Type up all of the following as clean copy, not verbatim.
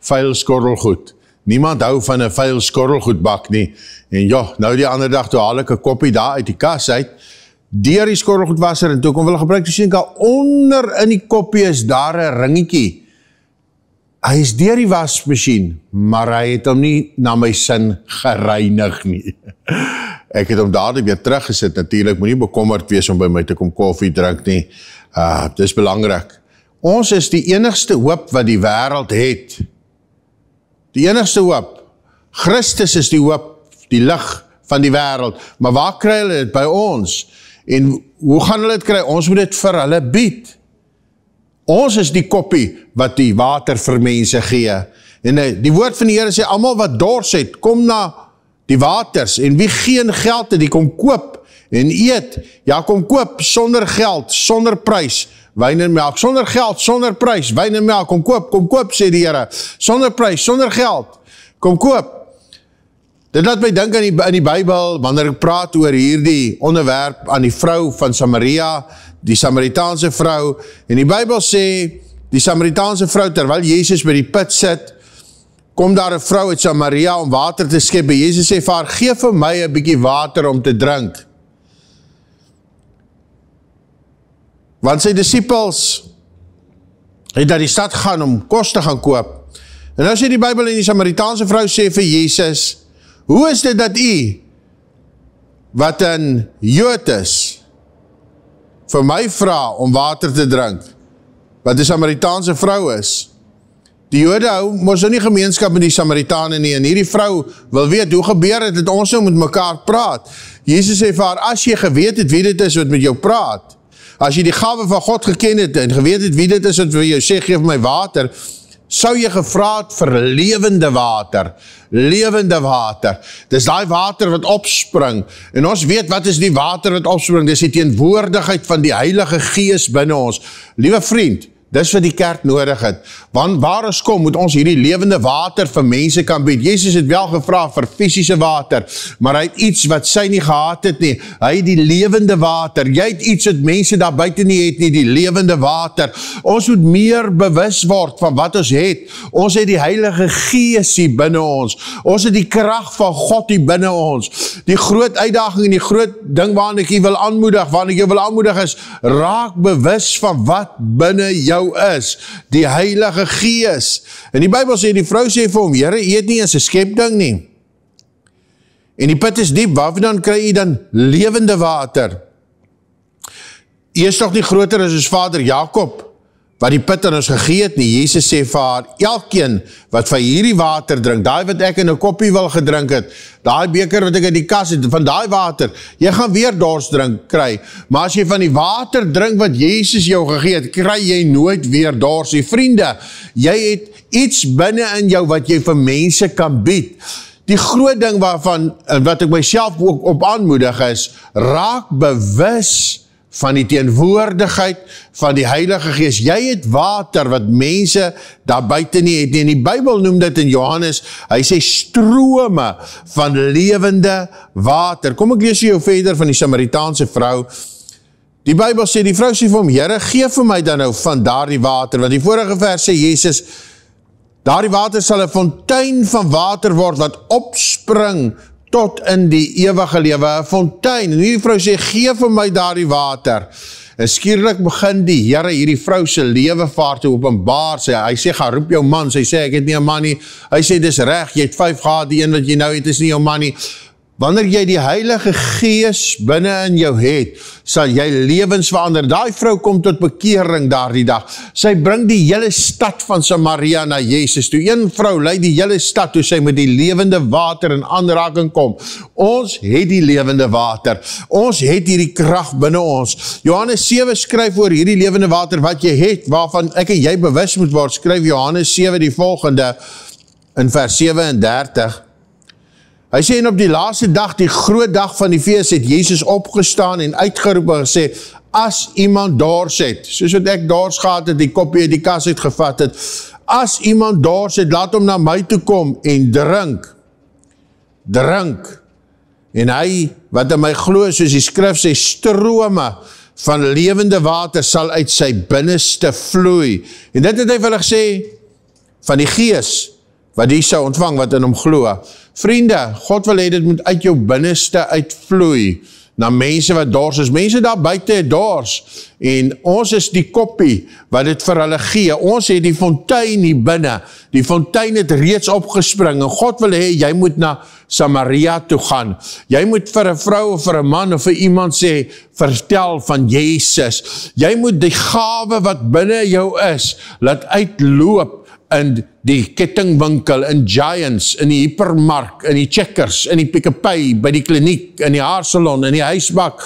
vuil skorrelgoed. Niemand hou van 'n vuil skorrelgoedbak nie. En ja, nou die ander dag toe haal ek 'n koppie daar uit die kas uit, deur die skorrelgoedwasser en toe kom wil gebruik, toe sien ek al onder in die koppie is daar 'n ringetjie. Hy is deur die wasmasjien, maar hy het hom nie na my sin gereinig nie. Ek het hom dadelik weer teruggesit, natuurlik, moenie bekommerd wees om by my te kom koffie drink nie. Dis belangrik. Ons is die enigste hoop wat die wêreld het. Die enigste hoop. Christus is die hoop, die lig van die wêreld. Maar waar kry hulle dit? By ons. En hoe gaan hulle dit kry? Ons moet dit vir hulle bied. Ons is die koppie wat die water vir mense gee. En die woord van die Here sê, almal wat dors het, kom na die waters. En wie geen geld het, die kom koop en eet. Ja, kom koop sonder geld, sonder prys. Wyn en melk, sonder geld, sonder prys. Wyn en melk, kom koop, sê die Here. Sonder prys, sonder geld. Kom koop. Dit laat my dink in die Bybel, wanneer ek praat oor hierdie onderwerp aan die vrou van Samaria, die Samaritaanse vrou, en die Bybel sê, die Samaritaanse vrou, terwyl Jesus by die put sit, kom daar 'n vrou uit Samaria om water te skep, en Jesus sê vir haar, gee vir my 'n bietjie water om te drink. Want sy disippels het na die stad gaan om kos te gaan koop. En nou sê die Bybel en die Samaritaanse vrou sê vir Jesus, hoe is dit dat u, wat 'n Jood is, vir my vra om water te drink, wat die Samaritaanse vrou is? Die Jode hou mos nou nie gemeenskap met die Samaritane nie, en hierdie vrou wil weet, hoe gebeur het, dat ons nou met mekaar praat? Jesus sê vir haar, as jy geweet het wie dit is wat met jou praat, as jy die gawe van God geken het, en geweet het wie dit is wat vir jou sê, geef my water, sou jy gevra het vir lewende water. Lewende water. Dis daai water wat opspring. En ons weet wat is die water wat opspring. Dis die teenwoordigheid van die Heilige Gees binne ons. Liewe vriend, dis wat die kerk nodig het. Want waar ons kom, moet ons hierdie lewende water vir mense kan bied. Jesus het wel gevra vir fisiese water, maar hy het iets wat sy nie gehad het nie. Hy het die lewende water. Jy het iets wat mense daar buiten nie het nie, die lewende water. Ons moet meer bewus word van wat ons het. Ons het die Heilige Gees hier binne ons. Ons het die krag van God hier binne ons. Die groot uitdaging en die groot ding waarin ek jy wil aanmoedig, is, raak bewus van wat binne jou is, die Heilige Gees. En die Bybel sê, die vrou sê vir hom, Here, eet nie as 'n skepding nie. En die put is diep, waarvan kry jy dan lewende water? Jy is toch nie groter as ons vader Jakob, wat die put aan ons gegee het nie. Jesus sê vir haar, elkeen wat van hierdie water drink, daai wat ek in 'n koppie wil gedrink het, daai beker wat ek in die kas het, van daai water, jy gaan weer dors drink kry, maar as jy van die water drink wat Jesus jou gegee het, kry jy nooit weer dors nie. Vriende, jy het iets binne in jou wat jy vir mense kan bied. Die groot ding waarvan, wat ek myself ook op aanmoedig is, raak bewus van die teenwoordigheid van die Heilige Gees. Jy het water wat mense daar buiten nie het nie. En die Bybel noem dit in Johannes, hy sê strome van lewende water. Kom ek lees jou verder van die Samaritaanse vrou. Die Bybel sê, die vrou sê vir hom, Here, gee vir my dan nou van daardie water. Want die vorige vers sê Jesus, daardie water sal 'n fontein van water word wat opspring tot in die ewige lewe, 'n fontein. En hierdie vrou sê, gee vir my daardie water. En skielik begin die Here hierdie vrou se lewe vaart te openbaar. Hy sê, ga roep jou man. Sy sê, ek het nie 'n man nie. Hy sê, dis reg, jy het 5 gehad, die een wat jy nou het is nie jou man nie. Wanneer jy die Heilige Gees binne in jou het, sal jy lewens verander. Daai vrou kom tot bekering daardie dag. Sy bring die hele stad van Samaria na Jesus toe. Een vrou lei die hele stad toe sy met die lewende water in aanraking kom. Ons het die lewende water. Ons het hierdie krag binne ons. Johannes 7 skryf oor hierdie lewende water wat jy het, waarvan ek en jy bewus moet word. Skryf Johannes 7 die volgende in vers 37. Hy sê, en op die laaste dag, die groot dag van die fees, het Jesus opgestaan en uitgeroep en gesê, as iemand dors het, soos wat ek dors gehad het, die koppie uit die kas uitgevat het, as iemand dors het, laat hom na my toe kom en drink. Drink. En hy, wat in my glo, soos die skrif sê, strome van lewende water sal uit sy binneste vloei. En dit het hy vir hulle gesê, van die Gees, wat die sou ontvang wat in hom glo. Vriende, God wil hê dit moet uit jou binneste uitvloei, na mense wat dors is. Mense daar buite het dors, en ons is die koppie wat dit vir hulle gee. Ons het die fontein hier binne. Die fontein het reeds opgespring, en God wil hê, jy moet na Samaria toe gaan. Jy moet vir 'n vrou of vir 'n man of vir iemand sê, vertel van Jesus. Jy moet die gawe wat binne jou is, laat uitloop in die kettingwinkel, in Giants, in die hypermark, in die Checkers, in die Pick n Pay, by die kliniek, in die haarsalon, in die huisbak,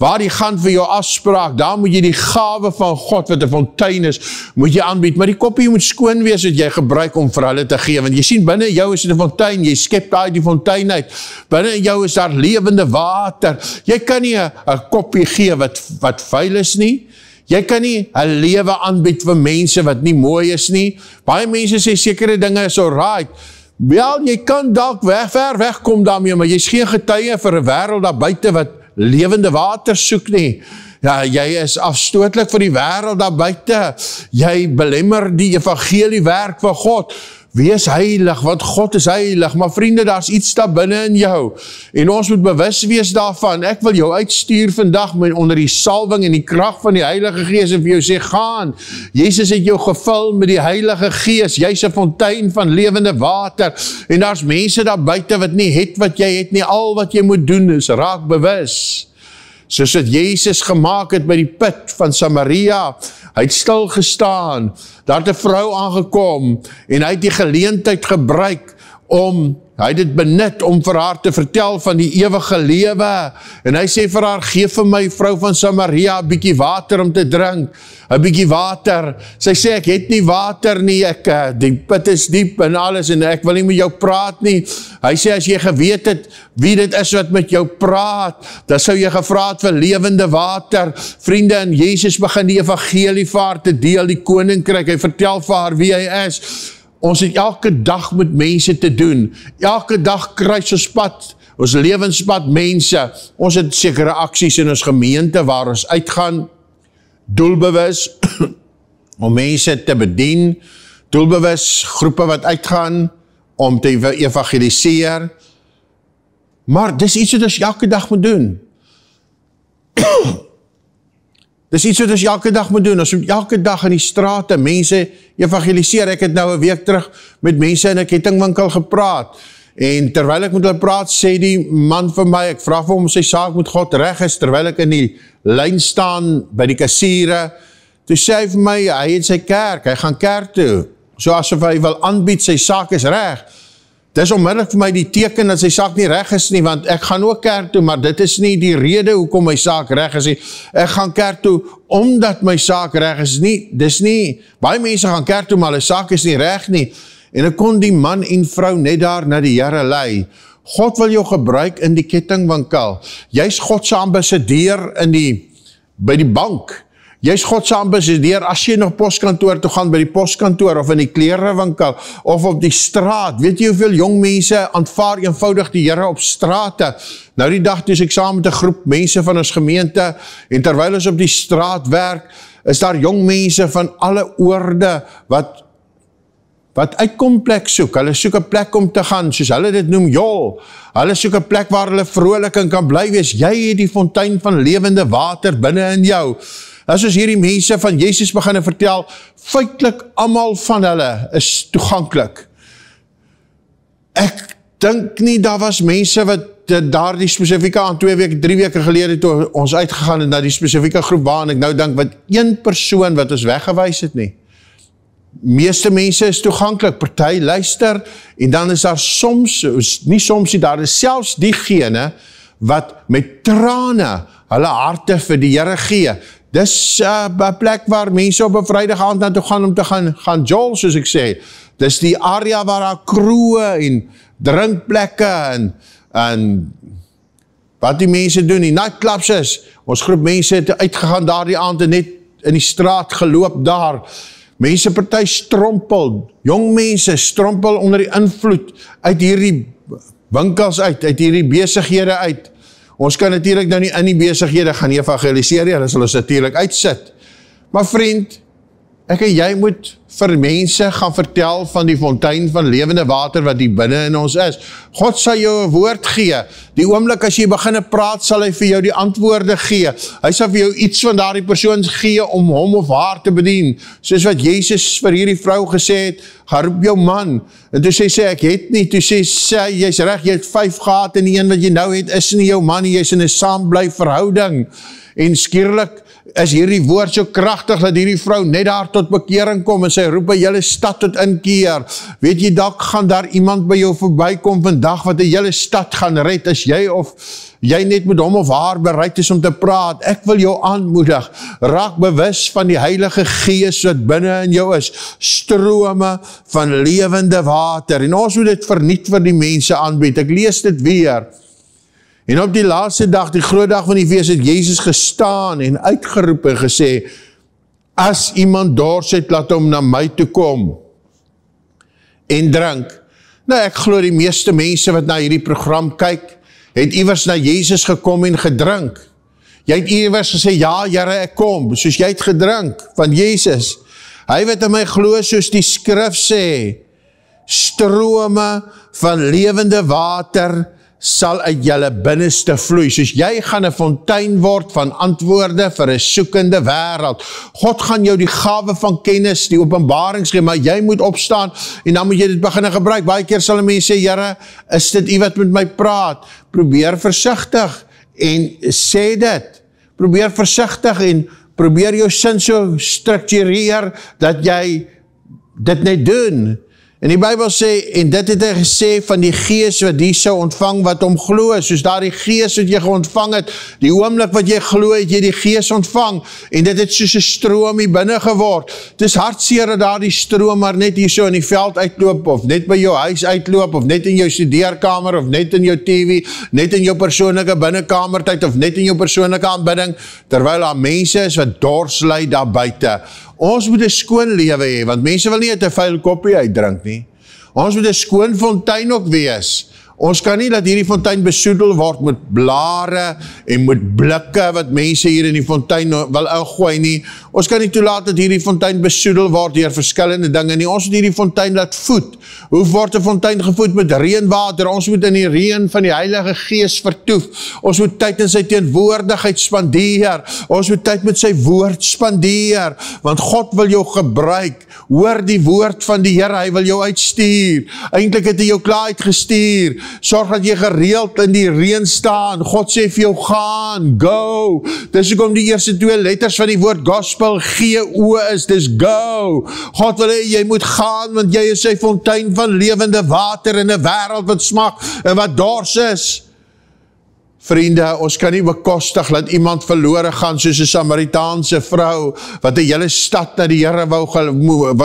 waar die gaan vir jou afspraak, daar moet jy die gawe van God, wat 'n fontein is, moet jy aanbied, maar die koppie moet skoon wees, wat jy gebruik om vir hulle te gee, want jy sien, binne jou is dit 'n fontein, jy skep daar die fontein uit, binne jou is daar lewende water, jy kan nie 'n koppie gee wat vuil is nie, jy kan nie 'n lewe aanbied vir mense wat nie mooi is nie. Baie mense sê sekere dinge is alright. Wel, jy kan dalk ver wegkom daarmee, maar jy is geen getuie vir 'n wêreld daar buite wat lewende water soek nie. Ja, jy is afstootlik vir die wêreld daar buite. Jy belemmer die evangelie werk van God. Wees heilig, want God is heilig, maar vriende, daar is iets daar binne in jou, en ons moet bewus wees daarvan. Ek wil jou uitstuur vandag onder die salwing en die krag van die Heilige Gees, en vir jou sê, gaan, Jesus het jou gevul met die Heilige Gees, jy is 'n fontein van lewende water, en daar is mense daar buite wat nie het wat jy het nie, al wat jy moet doen is, raak bewus, soos het Jezus gemaak het by die put van Samaria. Hy het stil gestaan, daar het 'n vrou aangekom, en hy het die geleentheid gebruik hy het dit benut om vir haar te vertel van die ewige lewe, en hy sê vir haar, geef vir my vrou van Samaria 'n bietjie water om te drink, 'n bietjie water. Sy sê, ek het nie water nie, die put is diep en alles, en ek wil nie met jou praat nie. Hy sê, as jy geweet het wie dit is wat met jou praat, dan sou jy gevra het vir lewende water. Vriende, en Jesus begin die evangelie vir haar te deel, die koninkryk, hy vertel vir haar wie hy is. Ons het elke dag met mense te doen, elke dag kruis ons pad, ons lewenspad mense, ons het sekere aksies in ons gemeente waar ons uitgaan, doelbewus, om mense te bedien, doelbewus groepe wat uitgaan, om te evangeliseer, maar dis iets wat ons elke dag moet doen. Dis iets wat ons elke dag moet doen, ons moet elke dag in die strate mense evangeliseer. Ek het nou 'n week terug met mense in 'n kettingwinkel gepraat, en terwyl ek met hulle praat, sê die man vir my, ek vra vir hom sy saak met God reg is, terwyl ek in die lyn staan by die kassiere, toe sê hy vir my, hy het sy kerk, hy gaan kerk toe, so asof hy wil aanbied, sy saak is reg. Dis onmiddellik vir my die teken dat sy saak nie reg is nie, want ek gaan ook kerk toe, maar dit is nie die rede hoekom my saak reg is nie. Ek gaan kerk toe, omdat my saak reg is nie, dis nie, baie mense gaan kerk toe, maar hulle saak is nie reg nie, en ek kon die man en vrou net daar na die Here lei. God wil jou gebruik in die kettingwinkel, jy is God se ambassadeur by die bank, jy is God se ambassadeur as jy nog poskantoor toe gaan, by die poskantoor, of in die klerewinkel, of op die straat. Weet jy hoeveel jong mense aanvaar eenvoudig die Here op strate? Nou die dag toe ek saam met 'n groep mense van ons gemeente, en terwyl ons op die straat werk, is daar jong mense van alle oorde, wat uitkom plek soek, hulle soek 'n plek om te gaan, soos hulle dit noem, jol, hulle soek 'n plek waar hulle vrolik en kan bly wees, jy het die fontein van lewende water binne in jou. As ons hierdie mense van Jesus begin vertel, feitelik almal van hulle is toeganklik. Ek dink nie, daar was mense wat daar die spesifieke aan 2 weke, 3 weke gelede toe ons uitgegaan het na die spesifieke groep waar, en ek nou dink wat een persoon wat ons weggewys het nie. Meeste mense is toeganklik, party luister, en dan is daar daar is selfs diegene wat met trane hulle harte vir die Here gee. Dis 'n plek waar mense op 'n Vrydag aand na toe gaan om te gaan jol, soos ek sê. Dis die area waar daar kroe en drinkplekke en wat die mense doen, die nightclubs is. Ons groep mense het uitgegaan daar die aand en net in die straat geloop daar. Mense party strompel, jong mense strompel onder die invloed uit hierdie winkels uit hierdie besighede uit. Ons kan natuurlijk nou nie in die besighede gaan evangeliseer, hulle sal ons natuurlijk uitsit. Maar vriend, Ek en jy moet vir mense gaan vertel van die fontein van lewende water wat hier binne in ons is. God sal jou 'n woord gee. Die oomblik as jy begin praat, sal hy vir jou die antwoorde gee. Hy sal vir jou iets van daardie persoon gee om hom of haar te bedien. Soos wat Jesus vir hierdie vrou gesê het, gaan roep jou man. En toe sê sy, ek het nie. Toe sê sy, jy's reg, jy het 5 gehad en die een wat jy nou het, is nie jou man, jy's in 'n saambly verhouding. En skielik is hierdie woord so kragtig dat hierdie vrou net daar tot bekering kom en sy roep 'n hele stad tot inkeer. Weet jy, dalk gaan daar iemand by jou verbykom vandag wat 'n hele stad gaan red as jy of jy net met hom of haar bereid is om te praat. Ek wil jou aanmoedig, raak bewus van die Heilige Gees wat binne in jou is, strome van lewende water en ons moet dit verniet vir die mense aanbied. Ek lees dit weer. En op die laaste dag, die groot dag van die fees, het Jezus gestaan en uitgeroep en gesê, as iemand dors het, laat hom na my toe kom en drink. Nou, ek glo die meeste mense wat na hierdie program kyk, het iewers na Jezus gekom en gedrink. Jy het iewers gesê, ja, Here, ek kom, soos jy het gedrink van Jezus. Hy wat in my glo, soos die skrif sê, strome van lewende water sal uit julle binneste vloei, soos jy gaan 'n fontein word van antwoorde vir 'n soekende wêreld. God gaan jou die gawe van kennis, die openbarings gee, maar jy moet opstaan en dan moet jy dit begin gebruik. Baie keer sal 'n mens sê, Here, is dit U wat met my praat? Probeer versigtig en sê dit. Probeer versigtig en probeer jou sin so struktureer dat jy dit net doen. En die Bybel sê, en dit het hy gesê van die Gees wat die sou ontvang wat hom glo, soos daar die Gees wat jy ontvang het, die oomblik wat jy glo het jy die Gees ontvang, en dit het soos 'n stroom hier binne geword. Het is hartseer dat daar die stroom maar net hier so in die veld uitloop, of net by jou huis uitloop, of net in jou studeerkamer, of net in jou TV, net in jou persoonlike binnekamertyd, of net in jou persoonlike aanbidding, terwyl daar mense is wat dors ly daar buite. Ons moet 'n skoon lewe hê, want mense wil nie uit 'n vuil koppie uitdrink nie. Ons moet 'n skoon fontein ook wees. Ons kan nie dat hierdie fontein besoedel word met blare en met blikke wat mense hier in die fontein wil ingooi nie. Ons kan nie toelaat dat hierdie fontein besoedel word deur verskillende dinge nie. Ons moet hierdie fontein laat voed. Hoe word 'n fontein gevoed? Met reënwater. Ons moet in die reën van die Heilige Gees vertoef. Ons moet tyd in sy teenwoordigheid spandeer. Ons moet tyd met sy woord spandeer, want God wil jou gebruik. Hoor die woord van die Here, hy wil jou uitstuur. Eintlik het hy jou klaar uitgestuur. Sorg dat jy gereeld in die reën staan. God sê vir jou, gaan, go. Dis hoekom die eerste 2 letters van die woord gospel, G-O is, dis go. God wil hê, jy moet gaan, want jy is sy fontein van lewende water in 'n wêreld wat smag en wat dors is. Vriende, ons kan nie bekostig dat iemand verlore gaan soos 'n Samaritaanse vrou, wat 'n hele stad na die Here wou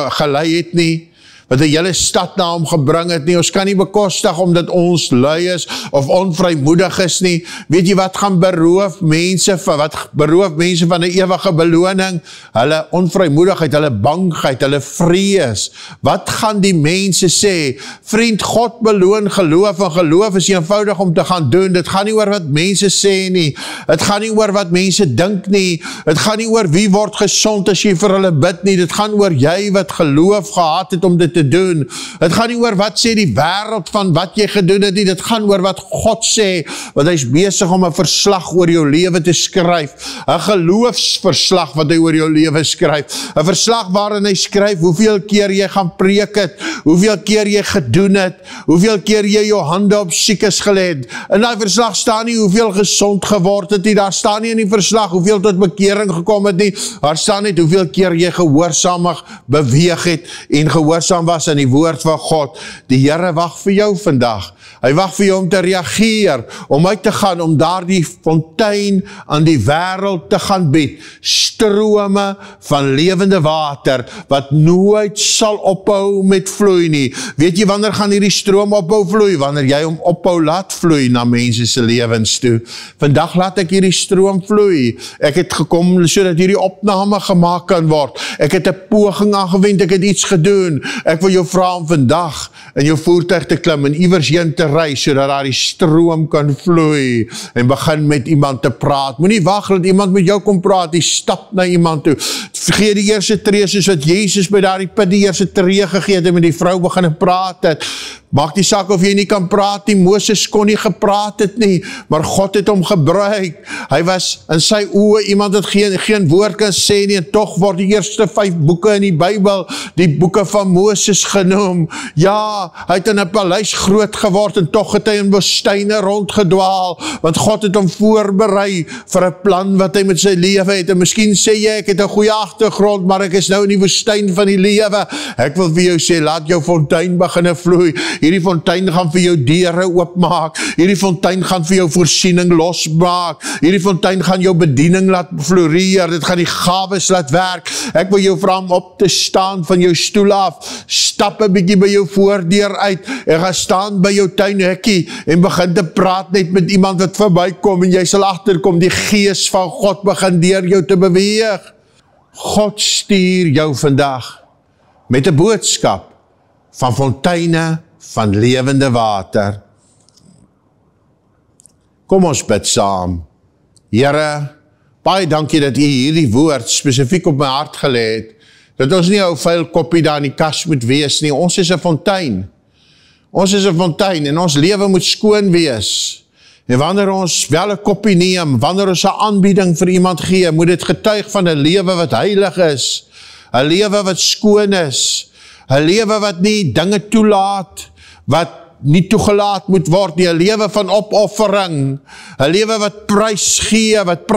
gelei het nie. Wat 'n hele stad na hom gebring het nie. Ons kan nie bekostig omdat ons lui is of onvrymoedig is nie. Weet jy wat gaan beroof mense van 'n ewige beloning? Hulle onvrymoedigheid, hulle bangheid, hulle vrees. Wat gaan die mense sê? Vriend, God beloon geloof, en geloof is eenvoudig om te gaan doen. Dit gaan nie oor wat mense sê nie. Dit gaan nie oor wat mense dink nie. Dit gaan nie oor wie word gesond as jy vir hulle bid nie. Dit gaan oor jy wat geloof gehad het om dit te doen. Het gaan nie oor wat sê die wêreld van wat jy gedoen het nie, dit gaan oor wat God sê, want hy is besig om 'n verslag oor jou lewe te skryf, 'n geloofsverslag wat hy oor jou lewe skryf, 'n verslag waarin hy skryf hoeveel keer jy gaan preek het, hoeveel keer jy gedoen het, hoeveel keer jy jou hande op siekes gelê het. In daai verslag staan nie hoeveel gesond geword het nie, daar staan nie in die verslag hoeveel tot bekering gekom het nie, daar staan net hoeveel keer jy gehoorsaamig beweeg het en gehoorsaam was aan die woord van God. Die Here wag vir jou vandag. Hy wag vir jou om te reageer, om uit te gaan, om daar die fontein aan die wêreld te gaan bied. Strome van lewende water, wat nooit sal ophou met vloei nie. Weet jy wanneer gaan hierdie stroom ophou vloei? Wanneer jy hom ophou laat vloei na mense se lewens toe. Vandag laat ek hierdie stroom vloei. Ek het gekom sodat hierdie opname gemaak kan word. Ek het 'n poging aangewend, ek het iets gedoen. Ek wil jou vra om vandag in jou voertuig te klim en iewers heen te ry, sodat daar die stroom kan vloei, en begin met iemand te praat. Moenie wag dat iemand met jou kom praat, jy stap na iemand toe. Gee die eerste tree, soos wat Jesus by daardie put die eerste tree gegee het, en met die vrou begin praat het. Maak die saak of jy nie kan praat nie, Moses kon nie gepraat het nie, maar God het hom gebruik. Hy was in sy oë iemand wat geen woord kan sê nie, en tog word die eerste 5 boeke in die Bybel, die boeke van Moses genoem. Ja, hy het in 'n paleis groot geword, en tog het hy in woestyne rondgedwaal, want God het hom voorberei vir 'n plan wat hy met sy lewe het. En miskien sê jy, ek het 'n goeie agtergrond, maar ek is nou in die woestyn van die lewe. Ek wil vir jou sê, laat jou fontein begin vloei. Hierdie fontein gaan vir jou deure oopmaak. Hierdie fontein gaan vir jou voorsiening losmaak. Hierdie fontein gaan jou bediening laat floreer. Dit gaan die gawes laat werk. Ek wil jou vra om op te staan van jou stoel af. Stap 'n bietjie by jou voordeur uit en gaan staan by jou tuinhekkie en begin te praat net met iemand wat verbykom, en jy sal agterkom die gees van God begin deur jou te beweeg. God stuur jou vandag met 'n boodskap van fonteine van lewende water. Kom ons bid saam. Here, baie dankie dat U hierdie woord spesifiek op my hart gelê het, dat ons nie 'n vuil koppie daar in die kas moet wees nie. Ons is 'n fontein. Ons is 'n fontein en ons lewe moet skoon wees. En wanneer ons wel 'n koppie neem, wanneer ons 'n aanbieding vir iemand gee, moet dit getuig van 'n lewe wat heilig is, 'n lewe wat skoon is, 'n lewe wat nie dinge toelaat wat nie toegelaat moet word nie, 'n lewe van opoffering, 'n lewe wat prys gee, wat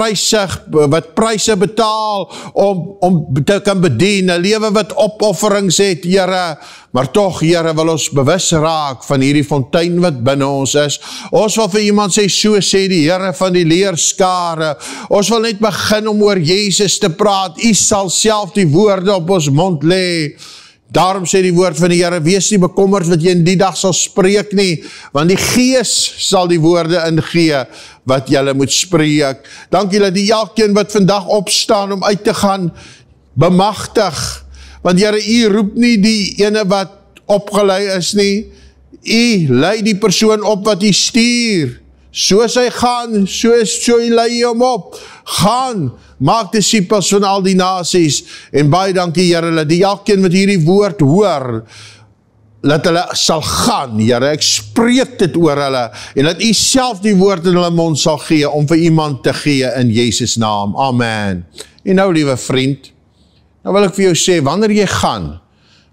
pryse betaal om te kan bedien, 'n lewe wat opofferings het, Here. Maar tog, Here, wil ons bewus raak van hierdie fontein wat binne ons is. Ons wil vir iemand sê, so sê die Here van die leerskare. Ons wil net begin om oor Jesus te praat. U sal self die woorde op ons mond lê. Daarom sê die woord van die Here, wees nie bekommerd wat jy in die dag sal spreek nie, want die Gees sal die woorde ingee wat jy moet spreek. Dankie dat die elkeen wat vandag opstaan om uit te gaan, bemagtig. Want Here, U roep nie die ene wat opgelei is nie, U lei die persoon op wat U stuur. Soos hy gaan, so lei U hom op. Gaan, maak disippels van al die nasies, en baie dankie Here, dat die elkeen wat hierdie woord hoor, dat hulle sal gaan, Here, ek spreek dit oor hulle, en dat U self die woord in hulle mond sal gee, om vir iemand te gee in Jesus naam, amen. En nou, liewe vriend, nou wil ek vir jou sê, wanneer jy gaan,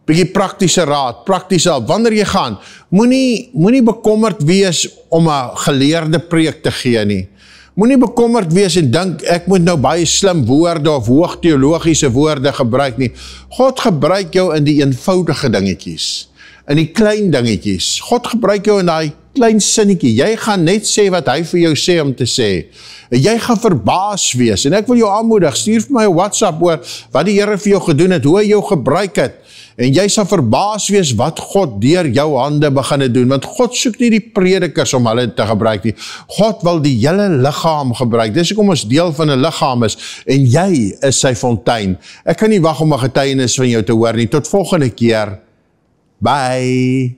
bietjie praktiese raad, praktiese hulp, wanneer jy gaan, moenie bekommerd wees om 'n geleerde preek te gee nie. Moenie bekommerd wees en dink, ek moet nou baie slim woorde of hoog teologiese woorde gebruik nie. God gebruik jou in die eenvoudige dingetjies, in die klein dingetjies. God gebruik jou in daai klein sinnetjie. Jy gaan net sê wat hy vir jou sê om te sê. En jy gaan verbaas wees. En ek wil jou aanmoedig, stuur vir my 'n WhatsApp oor wat die Here vir jou gedoen het, hoe hy jou gebruik het. En jy sal verbaas wees wat God deur jou hande begin doen, want God soek nie die predikers om hulle te gebruik nie. God wil die hele liggaam gebruik. Dis hoekom ons deel van 'n liggaam is, en jy is sy fontein. Ek kan nie wag om 'n getuienis van jou te hoor nie. Tot volgende keer. Bye.